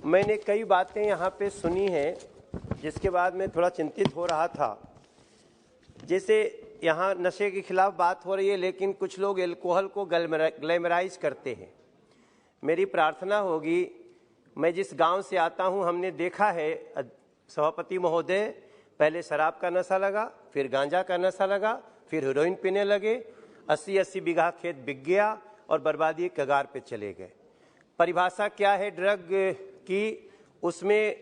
मैंने कई बातें यहाँ पे सुनी हैं, जिसके बाद मैं थोड़ा चिंतित हो रहा था। जैसे यहाँ नशे के खिलाफ बात हो रही है, लेकिन कुछ लोग एल्कोहल को ग्लैमराइज करते हैं। मेरी प्रार्थना होगी, मैं जिस गांव से आता हूँ, हमने देखा है सभापति महोदय, पहले शराब का नशा लगा, फिर गांजा का नशा लगा, फिर हेरोइन पीने लगे, 80-80 बीघा खेत बिक गया और बर्बादी के कगार पे चले गए। परिभाषा क्या है ड्रग की, उसमें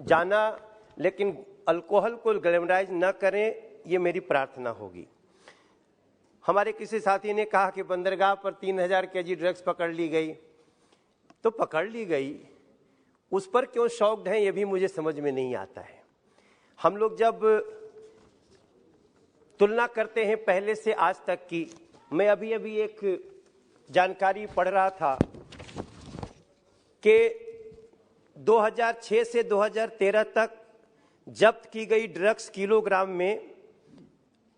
जाना, लेकिन अल्कोहल को ग्लैमराइज न करें, ये मेरी प्रार्थना होगी। हमारे किसी साथी ने कहा कि बंदरगाह पर 3000 केजी ड्रग्स पकड़ ली गई, तो पकड़ ली गई, उस पर क्यों शौक्ड हैं, ये भी मुझे समझ में नहीं आता है। हम लोग जब तुलना करते हैं पहले से आज तक की, मैं अभी एक जानकारी पढ़ रहा था कि 2006 से 2013 तक जब्त की गई ड्रग्स किलोग्राम में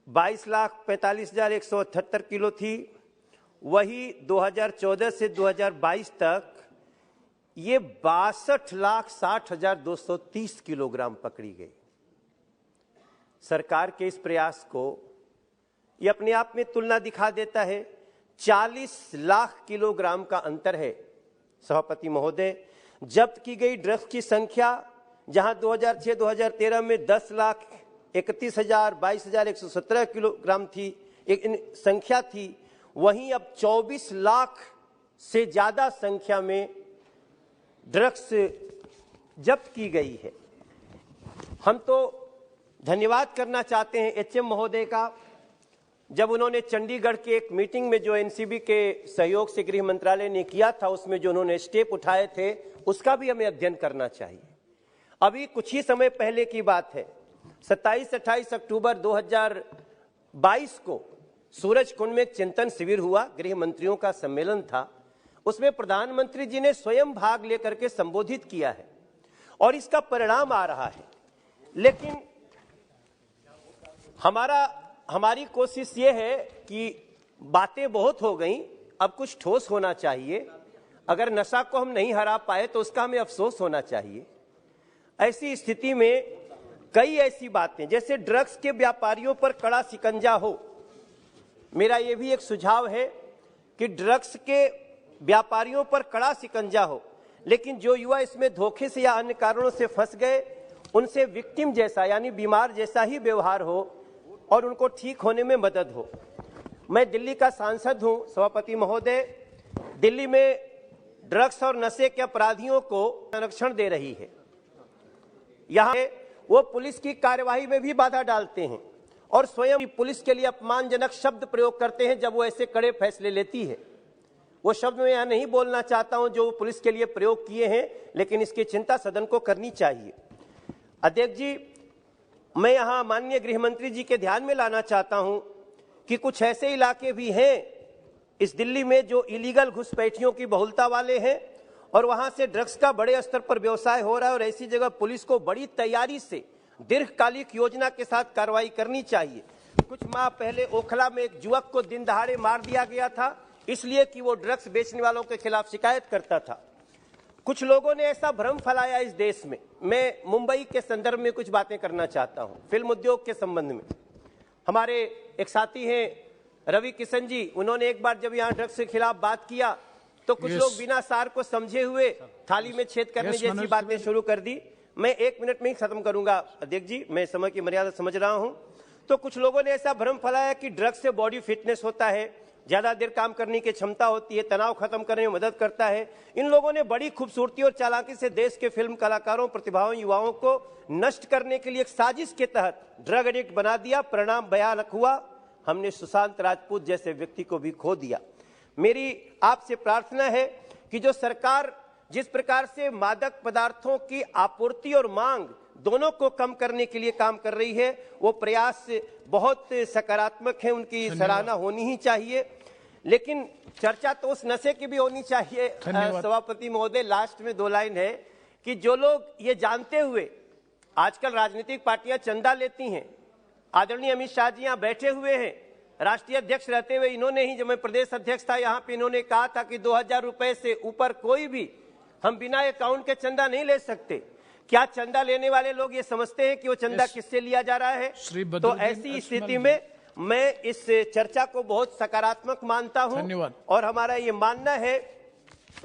22,45,178 किलो थी। वही 2014 से 2022 तक ये 62,60,230 किलोग्राम पकड़ी गई। सरकार के इस प्रयास को, ये अपने आप में तुलना दिखा देता है। 40 लाख किलोग्राम का अंतर है सभापति महोदय। जब्त की गई ड्रग्स की संख्या जहां 2006-2013 में 10,31,000 22,117 किलोग्राम थी, एक संख्या थी, वहीं अब 24 लाख से ज्यादा संख्या में ड्रग्स जब्त की गई है। हम तो धन्यवाद करना चाहते हैं एचएम महोदय का, जब उन्होंने चंडीगढ़ के एक मीटिंग में जो एनसीबी के सहयोग से गृह मंत्रालय ने किया था, उसमें जो उन्होंने स्टेप उठाए थे, उसका भी हमें अध्ययन करना चाहिए। अभी कुछ ही समय पहले की बात है, 27-28 अक्टूबर 2022 को सूरजकुंड में एक चिंतन शिविर हुआ, गृह मंत्रियों का सम्मेलन था। उसमें प्रधानमंत्री जी ने स्वयं भाग लेकर के संबोधित किया है और इसका परिणाम आ रहा है। लेकिन हमारी कोशिश ये है कि बातें बहुत हो गई, अब कुछ ठोस होना चाहिए। अगर नशा को हम नहीं हरा पाए तो उसका हमें अफसोस होना चाहिए। ऐसी स्थिति में कई ऐसी बातें, जैसे ड्रग्स के व्यापारियों पर कड़ा शिकंजा हो। मेरा ये भी एक सुझाव है कि ड्रग्स के व्यापारियों पर कड़ा शिकंजा हो, लेकिन जो युवा इसमें धोखे से या अन्य कारणों से फंस गए, उनसे विक्टिम जैसा यानी बीमार जैसा ही व्यवहार हो और उनको ठीक होने में मदद हो। मैं दिल्ली का सांसद हूं सभापति महोदय। दिल्ली में ड्रग्स और नशे के अपराधियों को संरक्षण दे रही है। यहाँ वो पुलिस की कार्यवाही में भी बाधा डालते हैं और स्वयं पुलिस के लिए अपमानजनक शब्द प्रयोग करते हैं जब वो ऐसे कड़े फैसले लेती है। वो शब्द मैं यहाँ नहीं बोलना चाहता हूं जो पुलिस के लिए प्रयोग किए हैं, लेकिन इसकी चिंता सदन को करनी चाहिए। अध्यक्ष जी, मैं यहाँ माननीय गृह मंत्री जी के ध्यान में लाना चाहता हूं कि कुछ ऐसे इलाके भी हैं इस दिल्ली में जो इलीगल घुसपैठियों की बहुलता वाले हैं और वहां से ड्रग्स का बड़े स्तर पर व्यवसाय हो रहा है, और ऐसी जगह पुलिस को बड़ी तैयारी से दीर्घकालिक योजना के साथ कार्रवाई करनी चाहिए। कुछ माह पहले ओखला में एक युवक को दिन दहाड़े मार दिया गया था, इसलिए कि वो ड्रग्स बेचने वालों के खिलाफ शिकायत करता था। कुछ लोगों ने ऐसा भ्रम फैलाया इस देश में। मैं मुंबई के संदर्भ में कुछ बातें करना चाहता हूं, फिल्म उद्योग के संबंध में। हमारे एक साथी हैं रवि किशन जी, उन्होंने एक बार जब यहाँ ड्रग्स के खिलाफ बात किया तो कुछ लोग बिना सार को समझे हुए थाली में छेद करने जैसी बातें शुरू कर दी। मैं 1 मिनट में ही खत्म करूंगा अध्यक्ष जी, मैं समय की मर्यादा समझ रहा हूं। तो कुछ लोगों ने ऐसा भ्रम फैलाया कि ड्रग्स से बॉडी फिटनेस होता है, ज्यादा देर काम करने की क्षमता होती है, तनाव खत्म करने में मदद करता है। इन लोगों ने बड़ी खूबसूरती और चालाकी से देश के फिल्म कलाकारों, प्रतिभावान युवाओं को नष्ट करने के लिए एक साजिश के तहत ड्रग एडिक्ट बना दिया। परिणाम भयानक हुआ, हमने सुशांत राजपूत जैसे व्यक्ति को भी खो दिया। मेरी आपसे प्रार्थना है कि जो सरकार जिस प्रकार से मादक पदार्थों की आपूर्ति और मांग दोनों को कम करने के लिए काम कर रही है, वो प्रयास बहुत सकारात्मक है, उनकी सराहना होनी ही चाहिए। लेकिन चर्चा तो उस नशे की भी होनी चाहिए सभापति महोदय। लास्ट में 2 लाइन है कि जो लोग ये जानते हुए, आजकल राजनीतिक पार्टियां चंदा लेती हैं, आदरणीय अमित शाह जी यहाँ बैठे हुए हैं, राष्ट्रीय अध्यक्ष रहते हुए इन्होंने ही, जब मैं प्रदेश अध्यक्ष था यहाँ पे, इन्होंने कहा था कि 2000 रुपए से ऊपर कोई भी हम बिना अकाउंट के चंदा नहीं ले सकते। क्या चंदा लेने वाले लोग ये समझते हैं कि वो चंदा किससे लिया जा रहा है? तो ऐसी स्थिति में मैं इस चर्चा को बहुत सकारात्मक मानता हूं और हमारा ये मानना है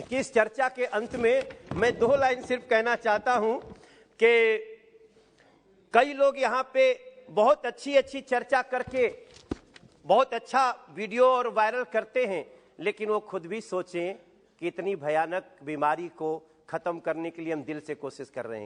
कि इस चर्चा के अंत में मैं 2 लाइन सिर्फ कहना चाहता हूं कि कई लोग यहाँ पे बहुत अच्छी चर्चा करके बहुत अच्छा वीडियो और वायरल करते हैं, लेकिन वो खुद भी सोचें कि इतनी भयानक बीमारी को खत्म करने के लिए हम दिल से कोशिश कर रहे हैं।